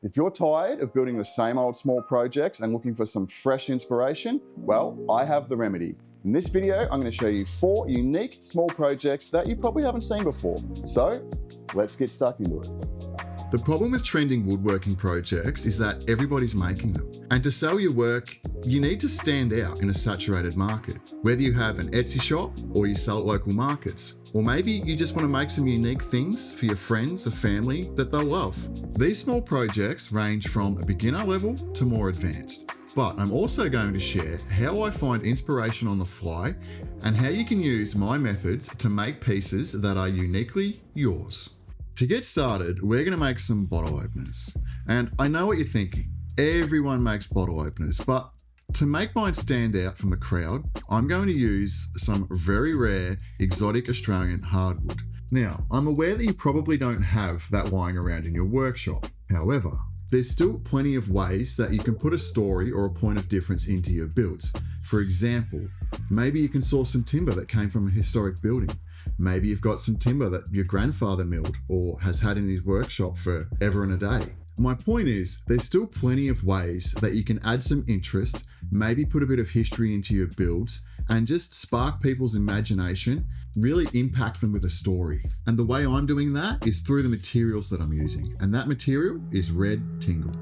If you're tired of building the same old small projects and looking for some fresh inspiration, well, I have the remedy. In this video, I'm going to show you 4 unique small projects that you probably haven't seen before. So let's get stuck into it. The problem with trending woodworking projects is that everybody's making them. And to sell your work, you need to stand out in a saturated market. Whether you have an Etsy shop or you sell at local markets, or maybe you just want to make some unique things for your friends or family that they'll love. These small projects range from a beginner level to more advanced. But I'm also going to share how I find inspiration on the fly and how you can use my methods to make pieces that are uniquely yours. To get started, we're going to make some bottle openers. And I know what you're thinking. Everyone makes bottle openers, but to make mine stand out from the crowd, I'm going to use some very rare exotic Australian hardwood. Now, I'm aware that you probably don't have that lying around in your workshop. However, there's still plenty of ways that you can put a story or a point of difference into your builds. For example, maybe you can source some timber that came from a historic building. Maybe you've got some timber that your grandfather milled or has had in his workshop for ever and a day. My point is, there's still plenty of ways that you can add some interest, maybe put a bit of history into your builds, and just spark people's imagination, really impact them with a story. And the way I'm doing that is through the materials that I'm using, and that material is red tingle.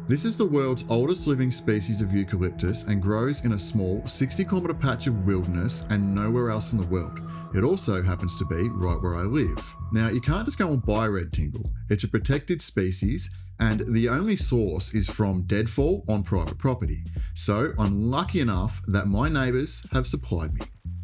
This is the world's oldest living species of eucalyptus and grows in a small 60-kilometre patch of wilderness and nowhere else in the world. It also happens to be right where I live. Now, you can't just go and buy red tingle. It's a protected species, and the only source is from deadfall on private property. So I'm lucky enough that my neighbours have supplied me.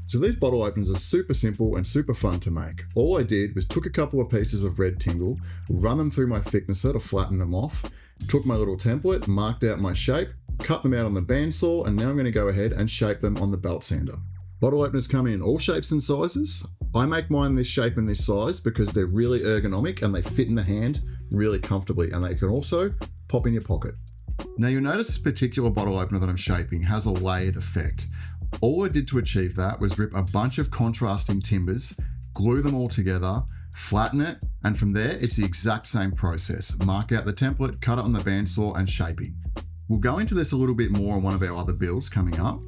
So these bottle openers are super simple and super fun to make. All I did was took a couple of pieces of red tingle, run them through my thicknesser to flatten them off, took my little template, marked out my shape, cut them out on the bandsaw, and now I'm going to go ahead and shape them on the belt sander. Bottle openers come in all shapes and sizes. I make mine this shape and this size because they're really ergonomic and they fit in the hand really comfortably, and they can also pop in your pocket. Now you'll notice this particular bottle opener that I'm shaping has a layered effect. All I did to achieve that was rip a bunch of contrasting timbers, glue them all together, flatten it, and from there it's the exact same process. Mark out the template, cut it on the bandsaw, and shaping. We'll go into this a little bit more on one of our other builds coming up,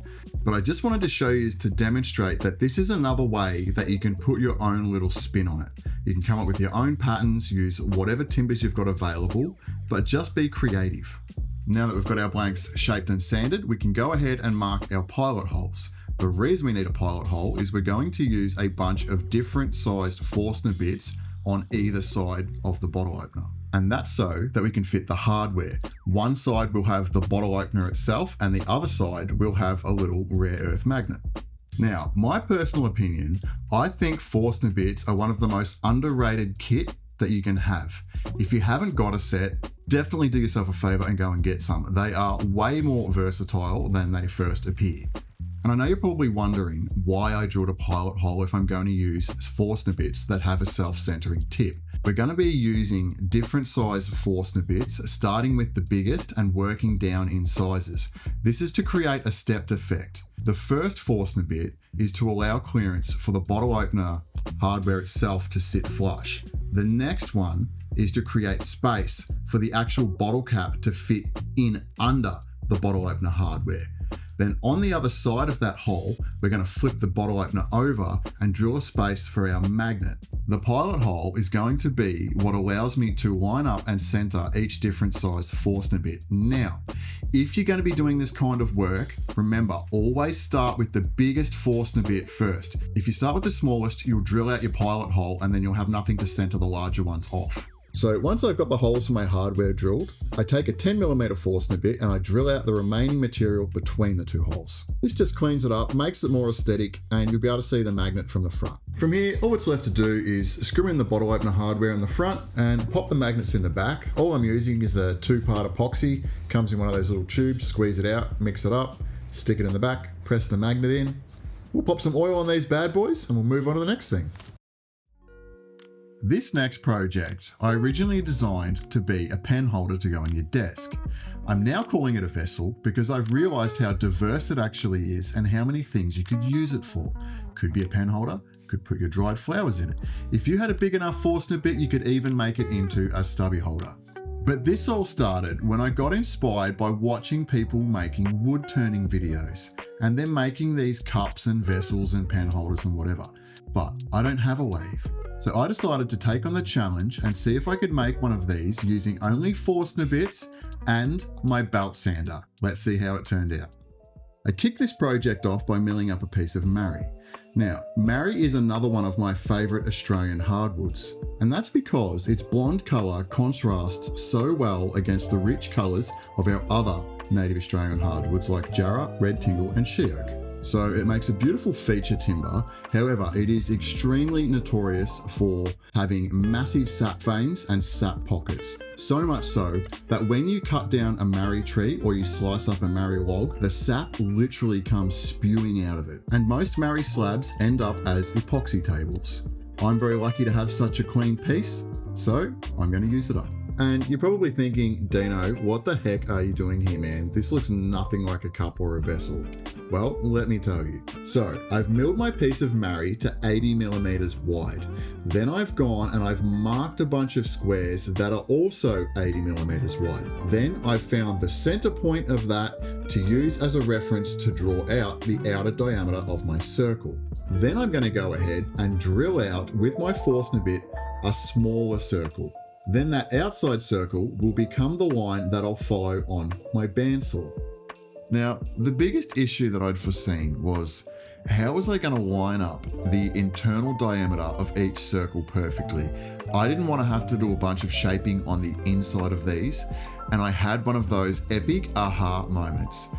but I just wanted to show you to demonstrate that this is another way that you can put your own little spin on it. You can come up with your own patterns, use whatever timbers you've got available, but just be creative. Now that we've got our blanks shaped and sanded, we can go ahead and mark our pilot holes. The reason we need a pilot hole is we're going to use a bunch of different sized Forstner bits on either side of the bottle opener. And that's so that we can fit the hardware. One side will have the bottle opener itself and the other side will have a little rare earth magnet. Now, my personal opinion, I think Forstner bits are one of the most underrated kit that you can have. If you haven't got a set, definitely do yourself a favor and go and get some. They are way more versatile than they first appear. And I know you're probably wondering why I drilled a pilot hole if I'm going to use Forstner bits that have a self-centering tip. We're going to be using different size Forstner bits, starting with the biggest and working down in sizes. This is to create a stepped effect. The first Forstner bit is to allow clearance for the bottle opener hardware itself to sit flush. The next one is to create space for the actual bottle cap to fit in under the bottle opener hardware. Then on the other side of that hole, we're going to flip the bottle opener over and drill a space for our magnet. The pilot hole is going to be what allows me to line up and center each different size Forstner bit. Now, if you're going to be doing this kind of work, remember, always start with the biggest Forstner bit first. If you start with the smallest, you'll drill out your pilot hole and then you'll have nothing to center the larger ones off. So once I've got the holes for my hardware drilled, I take a 10mm Forstner bit and I drill out the remaining material between the two holes. This just cleans it up, makes it more aesthetic, and you'll be able to see the magnet from the front. From here, all it's left to do is screw in the bottle opener hardware in the front and pop the magnets in the back. All I'm using is a 2-part epoxy, comes in one of those little tubes, squeeze it out, mix it up, stick it in the back, press the magnet in. We'll pop some oil on these bad boys and we'll move on to the next thing. This next project I originally designed to be a pen holder to go on your desk. I'm now calling it a vessel because I've realized how diverse it actually is and how many things you could use it for. Could be a pen holder, could put your dried flowers in it. If you had a big enough Forstner bit, you could even make it into a stubby holder. But this all started when I got inspired by watching people making wood turning videos and then making these cups and vessels and pen holders and whatever. But I don't have a lathe. So I decided to take on the challenge and see if I could make one of these using only Forstner bits and my belt sander. Let's see how it turned out. I kicked this project off by milling up a piece of marri. Now, marri is another one of my favourite Australian hardwoods, and that's because its blonde colour contrasts so well against the rich colours of our other native Australian hardwoods like jarrah, red tingle and she oak. So it makes a beautiful feature timber. However, it is extremely notorious for having massive sap veins and sap pockets. So much so that when you cut down a marri tree or you slice up a marri log, the sap literally comes spewing out of it. And most marri slabs end up as epoxy tables. I'm very lucky to have such a clean piece, so I'm going to use it up. And you're probably thinking, Dino, what the heck are you doing here, man? This looks nothing like a cup or a vessel. Well, let me tell you. So I've milled my piece of marri to 80 millimeters wide. Then I've gone and I've marked a bunch of squares that are also 80 millimeters wide. Then I've found the center point of that to use as a reference to draw out the outer diameter of my circle. Then I'm going to go ahead and drill out with my Forstner bit a smaller circle. Then that outside circle will become the line that I'll follow on my bandsaw. Now, the biggest issue that I'd foreseen was how was I going to line up the internal diameter of each circle perfectly? I didn't want to have to do a bunch of shaping on the inside of these, and I had one of those epic aha moments.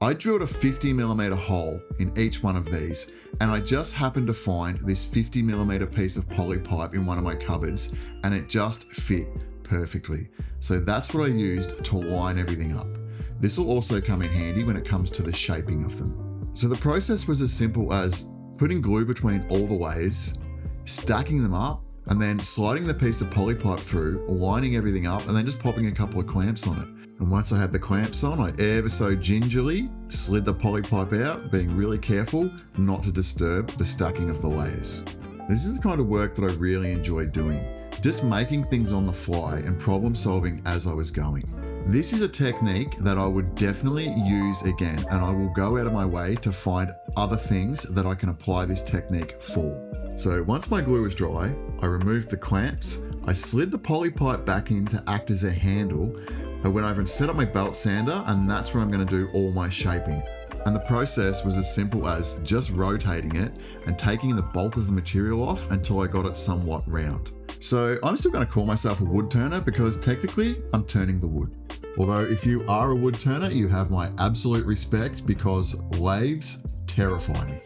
I drilled a 50 millimeter hole in each one of these, and I just happened to find this 50 millimeter piece of poly pipe in one of my cupboards, and it just fit perfectly. So that's what I used to line everything up. This will also come in handy when it comes to the shaping of them. So the process was as simple as putting glue between all the layers, stacking them up, and then sliding the piece of poly pipe through, lining everything up, and then just popping a couple of clamps on it. And once I had the clamps on, I ever so gingerly slid the poly pipe out, being really careful not to disturb the stacking of the layers. This is the kind of work that I really enjoy doing, just making things on the fly and problem solving as I was going. This is a technique that I would definitely use again, and I will go out of my way to find other things that I can apply this technique for. So once my glue was dry, I removed the clamps, I slid the poly pipe back in to act as a handle. I went over and set up my belt sander, and that's where I'm going to do all my shaping. And the process was as simple as just rotating it and taking the bulk of the material off until I got it somewhat round. So I'm still going to call myself a wood turner because technically I'm turning the wood. Although if you are a wood turner, you have my absolute respect because lathes terrify me.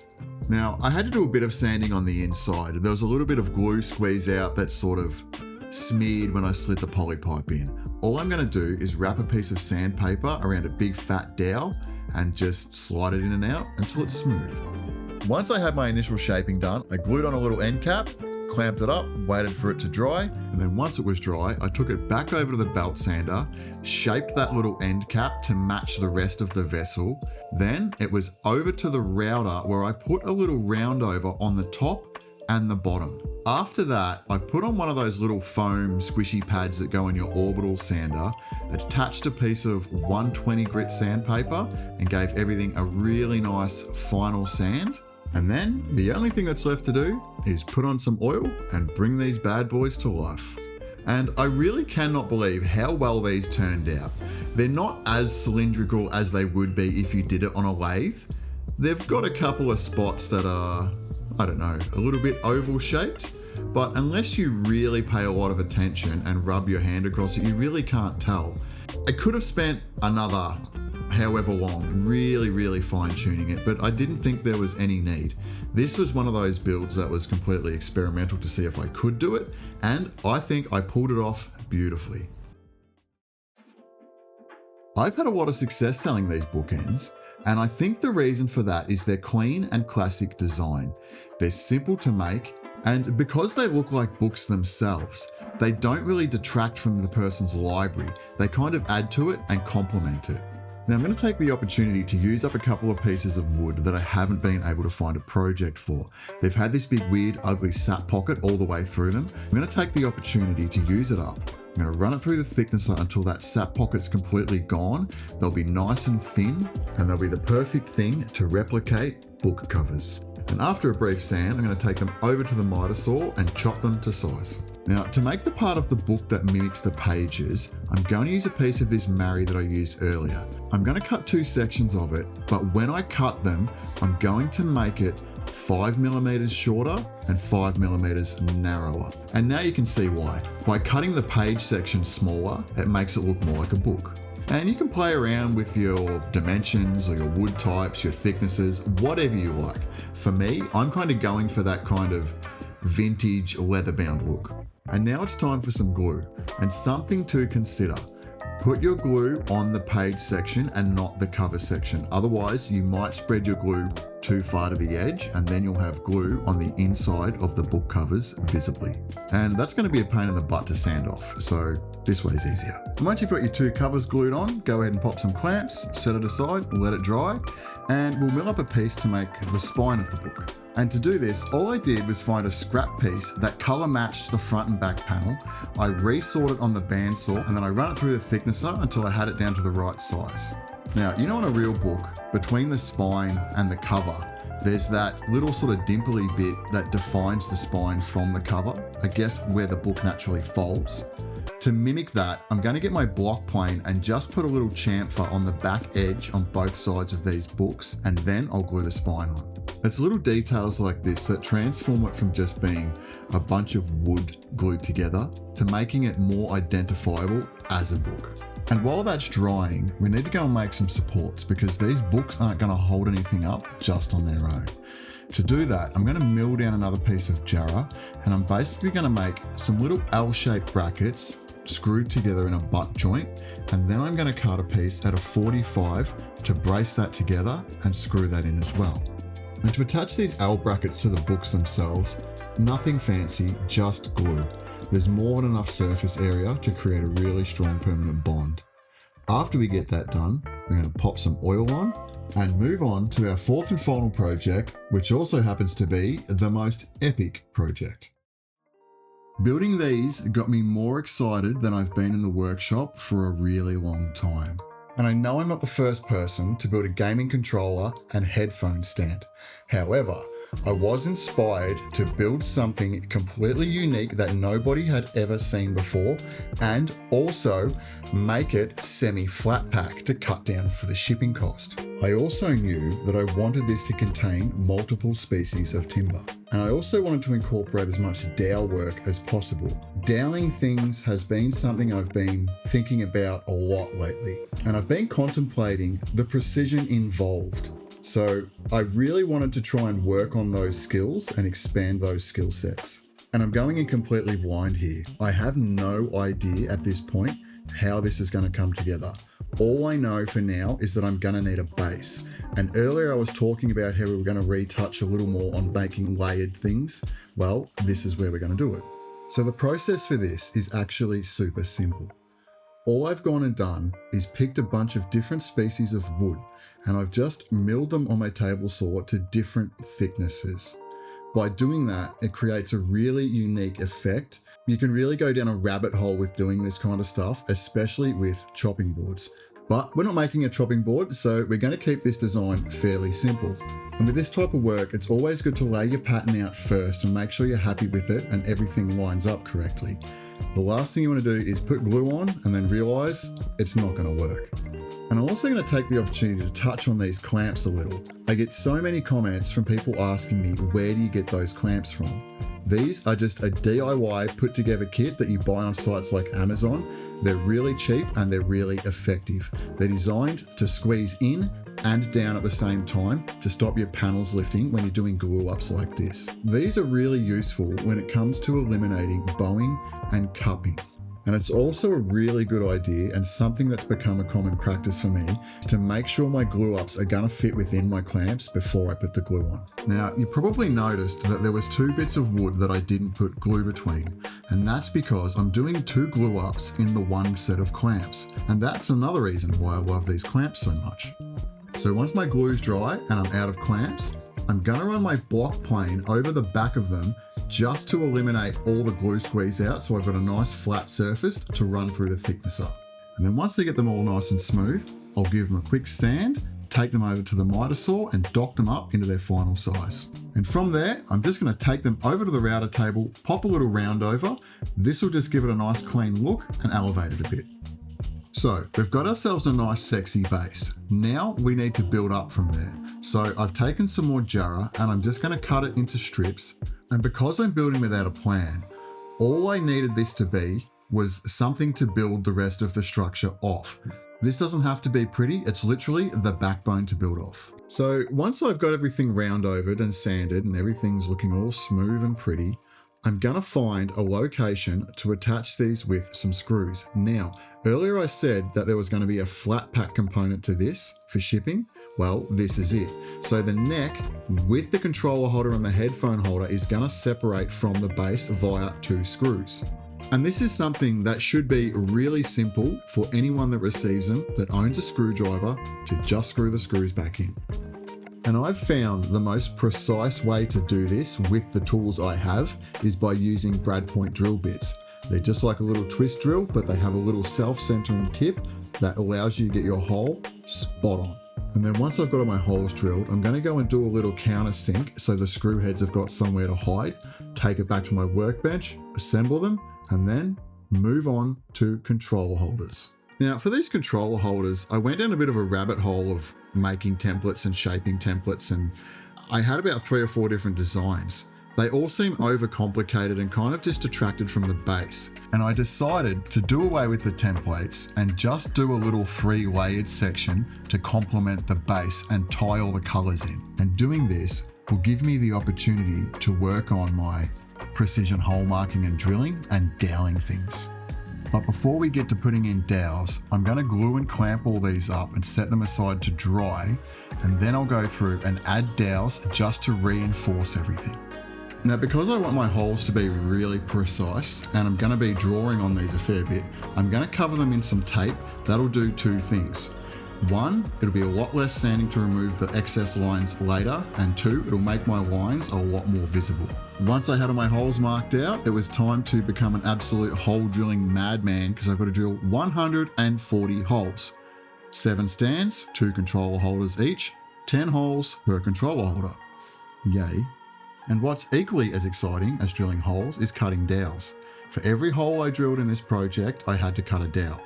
Now, I had to do a bit of sanding on the inside. There was a little bit of glue squeeze out that sort of smeared when I slid the poly pipe in. All I'm going to do is wrap a piece of sandpaper around a big fat dowel and just slide it in and out until it's smooth. Once I had my initial shaping done, I glued on a little end cap, clamped it up, waited for it to dry, and then once it was dry, I took it back over to the belt sander, shaped that little end cap to match the rest of the vessel. Then it was over to the router where I put a little round over on the top and the bottom. After that, I put on one of those little foam squishy pads that go in your orbital sander, attached a piece of 120 grit sandpaper and gave everything a really nice final sand. And then the only thing that's left to do is put on some oil and bring these bad boys to life. And I really cannot believe how well these turned out. They're not as cylindrical as they would be if you did it on a lathe. They've got a couple of spots that are, I don't know, a little bit oval shaped, but unless you really pay a lot of attention and rub your hand across it, you really can't tell. I could have spent another however long really fine tuning it, but I didn't think there was any need. This was one of those builds that was completely experimental to see if I could do it, and I think I pulled it off beautifully. I've had a lot of success selling these bookends, and I think the reason for that is their clean and classic design. They're simple to make, and because they look like books themselves, they don't really detract from the person's library. They kind of add to it and complement it. Now I'm going to take the opportunity to use up a couple of pieces of wood that I haven't been able to find a project for. They've had this big weird ugly sap pocket all the way through them. I'm going to take the opportunity to use it up. I'm going to run it through the thicknesser until that sap pocket's completely gone. They'll be nice and thin, and they'll be the perfect thing to replicate book covers. And after a brief sand, I'm going to take them over to the miter saw and chop them to size. Now, to make the part of the book that mimics the pages, I'm going to use a piece of this 𝗟𝗡 that I used earlier. I'm going to cut 2 sections of it, but when I cut them, I'm going to make it 5mm shorter and 5mm narrower. And now you can see why. By cutting the page section smaller, it makes it look more like a book. And you can play around with your dimensions or your wood types, your thicknesses, whatever you like. For me, I'm kind of going for that kind of vintage leather-bound look. And now it's time for some glue, and something to consider. Put your glue on the page section and not the cover section. Otherwise, you might spread your glue too far to the edge, and then you'll have glue on the inside of the book covers visibly. And that's going to be a pain in the butt to sand off, so this way's easier. And once you've got your 2 covers glued on, go ahead and pop some clamps, set it aside, let it dry, and we'll mill up a piece to make the spine of the book. And to do this, all I did was find a scrap piece that color matched the front and back panel. I resawed it on the bandsaw, and then I ran it through the thicknesser until I had it down to the right size. Now, you know, in a real book, between the spine and the cover, there's that little sort of dimply bit that defines the spine from the cover, I guess where the book naturally folds. To mimic that, I'm going to get my block plane and just put a little chamfer on the back edge on both sides of these books, and then I'll glue the spine on. It's little details like this that transform it from just being a bunch of wood glued together to making it more identifiable as a book. And while that's drying, we need to go and make some supports because these books aren't going to hold anything up just on their own. To do that, I'm going to mill down another piece of jarrah, and I'm basically going to make some little L-shaped brackets screwed together in a butt joint, and then I'm going to cut a piece at a 45 to brace that together and screw that in as well. And to attach these L brackets to the books themselves, nothing fancy, just glue. There's more than enough surface area to create a really strong permanent bond. After we get that done, we're going to pop some oil on and move on to our 4th and final project, which also happens to be the most epic project. Building these got me more excited than I've been in the workshop for a really long time. And I know I'm not the first person to build a gaming controller and headphone stand. However, I was inspired to build something completely unique that nobody had ever seen before, and also make it semi-flat pack to cut down for the shipping cost. I also knew that I wanted this to contain multiple species of timber. And I also wanted to incorporate as much dowel work as possible. Doweling things has been something I've been thinking about a lot lately, and I've been contemplating the precision involved. So I really wanted to try and work on those skills and expand those skill sets. And I'm going in completely blind here. I have no idea at this point how this is going to come together. All I know for now is that I'm going to need a base. And earlier I was talking about how we were going to retouch a little more on making layered things. Well, this is where we're going to do it. So the process for this is actually super simple. All I've gone and done is picked a bunch of different species of wood, and I've just milled them on my table saw to different thicknesses. By doing that, it creates a really unique effect. You can really go down a rabbit hole with doing this kind of stuff, especially with chopping boards. But we're not making a chopping board, so we're going to keep this design fairly simple. And with this type of work, it's always good to lay your pattern out first and make sure you're happy with it and everything lines up correctly. The last thing you want to do is put glue on and then realize it's not going to work. And I'm also going to take the opportunity to touch on these clamps a little. I get so many comments from people asking me, where do you get those clamps from? These are just a DIY put together kit that you buy on sites like Amazon. They're really cheap and they're really effective. They're designed to squeeze in and down at the same time to stop your panels lifting when you're doing glue ups like this. These are really useful when it comes to eliminating bowing and cupping. And it's also a really good idea, and something that's become a common practice for me, is to make sure my glue ups are going to fit within my clamps before I put the glue on. Now, you probably noticed that there was 2 bits of wood that I didn't put glue between, and that's because I'm doing 2 glue ups in the one set of clamps. And that's another reason why I love these clamps so much. So once my glue's dry and I'm out of clamps, I'm going to run my block plane over the back of them just to eliminate all the glue squeeze out, so I've got a nice flat surface to run through the thickness up. And then once I get them all nice and smooth, I'll give them a quick sand, take them over to the miter saw and dock them up into their final size. And from there, I'm just going to take them over to the router table, pop a little round over. This will just give it a nice clean look and elevate it a bit. So we've got ourselves a nice sexy base. Now we need to build up from there. So I've taken some more jarrah and I'm just going to cut it into strips. And because I'm building without a plan, all I needed this to be was something to build the rest of the structure off. This doesn't have to be pretty, it's literally the backbone to build off. So once I've got everything round overed and sanded and everything's looking all smooth and pretty, I'm gonna find a location to attach these with some screws. Now, earlier I said that there was gonna be a flat pack component to this for shipping. Well, this is it. So the neck with the controller holder and the headphone holder is gonna separate from the base via 2 screws. And this is something that should be really simple for anyone that receives them that owns a screwdriver to just screw the screws back in. And I've found the most precise way to do this with the tools I have is by using brad point drill bits. They're just like a little twist drill, but they have a little self-centering tip that allows you to get your hole spot on. And then once I've got all my holes drilled, I'm going to go and do a little countersink so the screw heads have got somewhere to hide, take it back to my workbench, assemble them, and then move on to controller holders. Now for these controller holders, I went down a bit of a rabbit hole of making templates and shaping templates, and I had about 3 or 4 different designs. They all seem overcomplicated and kind of just detracted from the base. And I decided to do away with the templates and just do a little 3-layered section to complement the base and tie all the colors in. And doing this will give me the opportunity to work on my precision hole marking and drilling and doweling things. But before we get to putting in dowels, I'm going to glue and clamp all these up and set them aside to dry, and then I'll go through and add dowels just to reinforce everything. Now, because I want my holes to be really precise and I'm going to be drawing on these a fair bit, I'm going to cover them in some tape. That'll do 2 things. 1, it'll be a lot less sanding to remove the excess lines later, and 2, it'll make my lines a lot more visible. Once I had all my holes marked out, it was time to become an absolute hole drilling madman because I've got to drill 140 holes. 7 stands, 2 controller holders each, 10 holes per controller holder. Yay. And what's equally as exciting as drilling holes is cutting dowels. For every hole I drilled in this project, I had to cut a dowel.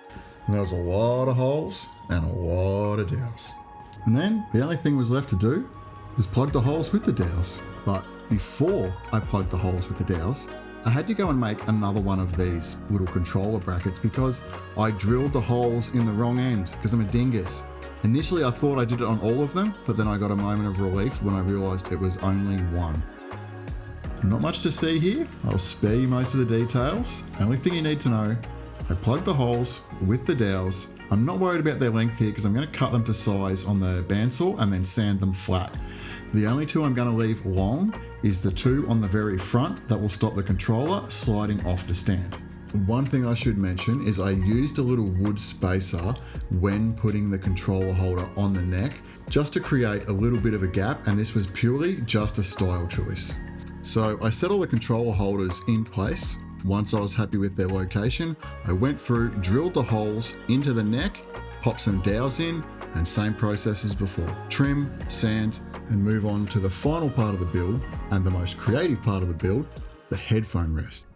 And there was a lot of holes and a lot of dowels. And then the only thing was left to do was plug the holes with the dowels. But before I plugged the holes with the dowels, I had to go and make another one of these little controller brackets because I drilled the holes in the wrong end because I'm a dingus. Initially I thought I did it on all of them, but then I got a moment of relief when I realized it was only one. Not much to see here. I'll spare you most of the details. Only thing you need to know, I plugged the holes with the dowels. I'm not worried about their length here because I'm going to cut them to size on the bandsaw and then sand them flat. The only 2 I'm going to leave long is the 2 on the very front that will stop the controller sliding off the stand. One thing I should mention is I used a little wood spacer when putting the controller holder on the neck just to create a little bit of a gap, and this was purely just a style choice. So I set all the controller holders in place. Once I was happy with their location, I went through, drilled the holes into the neck, popped some dowels in, and same process as before. Trim, sand, and move on to the final part of the build, and the most creative part of the build, the headphone rest.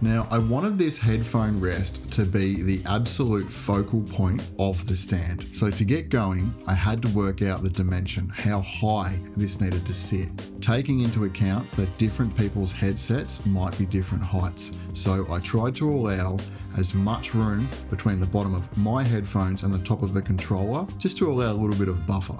Now, I wanted this headphone rest to be the absolute focal point of the stand. So to get going, I had to work out the dimension, how high this needed to sit, taking into account that different people's headsets might be different heights. So I tried to allow as much room between the bottom of my headphones and the top of the controller, just to allow a little bit of buffer.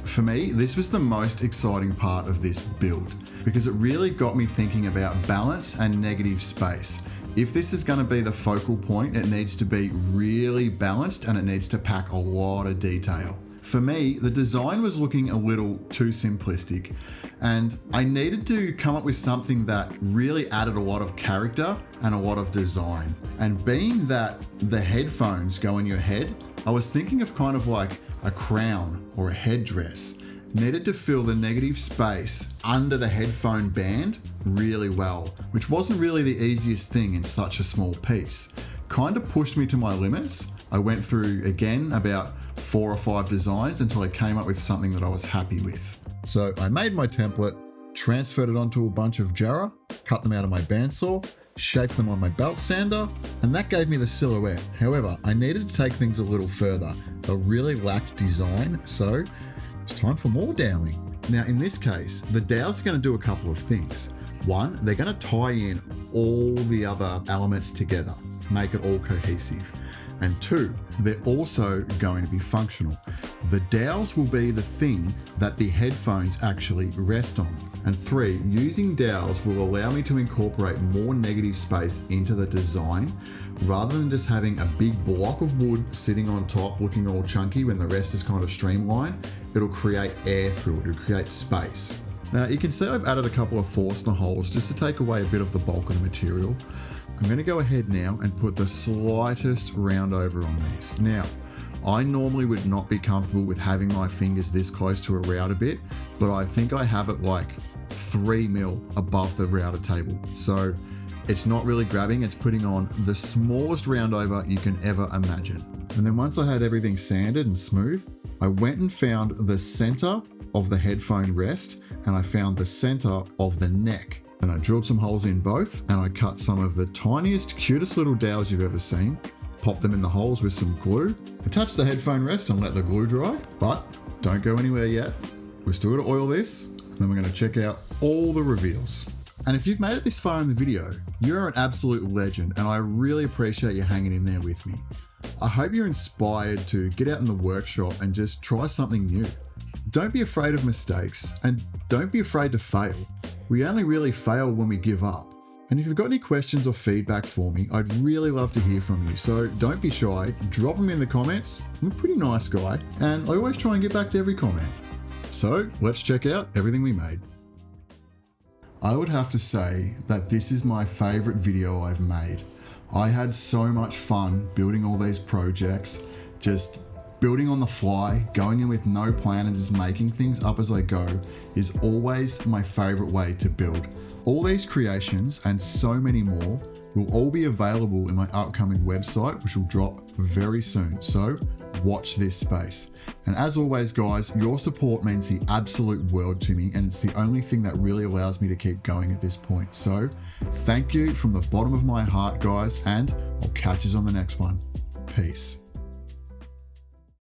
For me, this was the most exciting part of this build because it really got me thinking about balance and negative space. If this is going to be the focal point, it needs to be really balanced and it needs to pack a lot of detail. For me, the design was looking a little too simplistic, and I needed to come up with something that really added a lot of character and a lot of design. And being that the headphones go in your head, I was thinking of kind of like a crown or a headdress. Needed to fill the negative space under the headphone band really well, which wasn't really the easiest thing in such a small piece. Kind of pushed me to my limits. I went through again about 4 or 5 designs until I came up with something that I was happy with. So I made my template, transferred it onto a bunch of jarrah, cut them out of my bandsaw, shaped them on my belt sander, and that gave me the silhouette. However, I needed to take things a little further. I really lacked design, so it's time for more doweling. Now in this case, the dowels are going to do a couple of things. One, they're going to tie in all the other elements together, make it all cohesive. And 2, they're also going to be functional. The dowels will be the thing that the headphones actually rest on. And 3, using dowels will allow me to incorporate more negative space into the design rather than just having a big block of wood sitting on top looking all chunky when the rest is kind of streamlined. It'll create air through it, it'll create space. Now you can see I've added a couple of Forstner holes just to take away a bit of the bulk of the material. I'm going to go ahead now and put the slightest round over on these. Now, I normally would not be comfortable with having my fingers this close to a router bit, but I think I have it like 3 mil above the router table. So it's not really grabbing, it's putting on the smallest round over you can ever imagine. And then once I had everything sanded and smooth, I went and found the center of the headphone rest and I found the center of the neck. And I drilled some holes in both and I cut some of the tiniest, cutest little dowels you've ever seen, popped them in the holes with some glue, attached the headphone rest and let the glue dry, but don't go anywhere yet. We're still going to oil this and then we're going to check out all the reveals. And if you've made it this far in the video, you're an absolute legend and I really appreciate you hanging in there with me. I hope you're inspired to get out in the workshop and just try something new. Don't be afraid of mistakes and don't be afraid to fail. We only really fail when we give up. And if you've got any questions or feedback for me, I'd really love to hear from you. So don't be shy, drop them in the comments. I'm a pretty nice guy and I always try and get back to every comment. So let's check out everything we made. I would have to say that this is my favorite video I've made. I had so much fun building all these projects, just building on the fly, going in with no plan and just making things up as I go is always my favorite way to build. All these creations and so many more will all be available in my upcoming website, which will drop very soon. So watch this space. And as always, guys, your support means the absolute world to me, and it's the only thing that really allows me to keep going at this point. So thank you from the bottom of my heart, guys, and I'll catch you on the next one. Peace.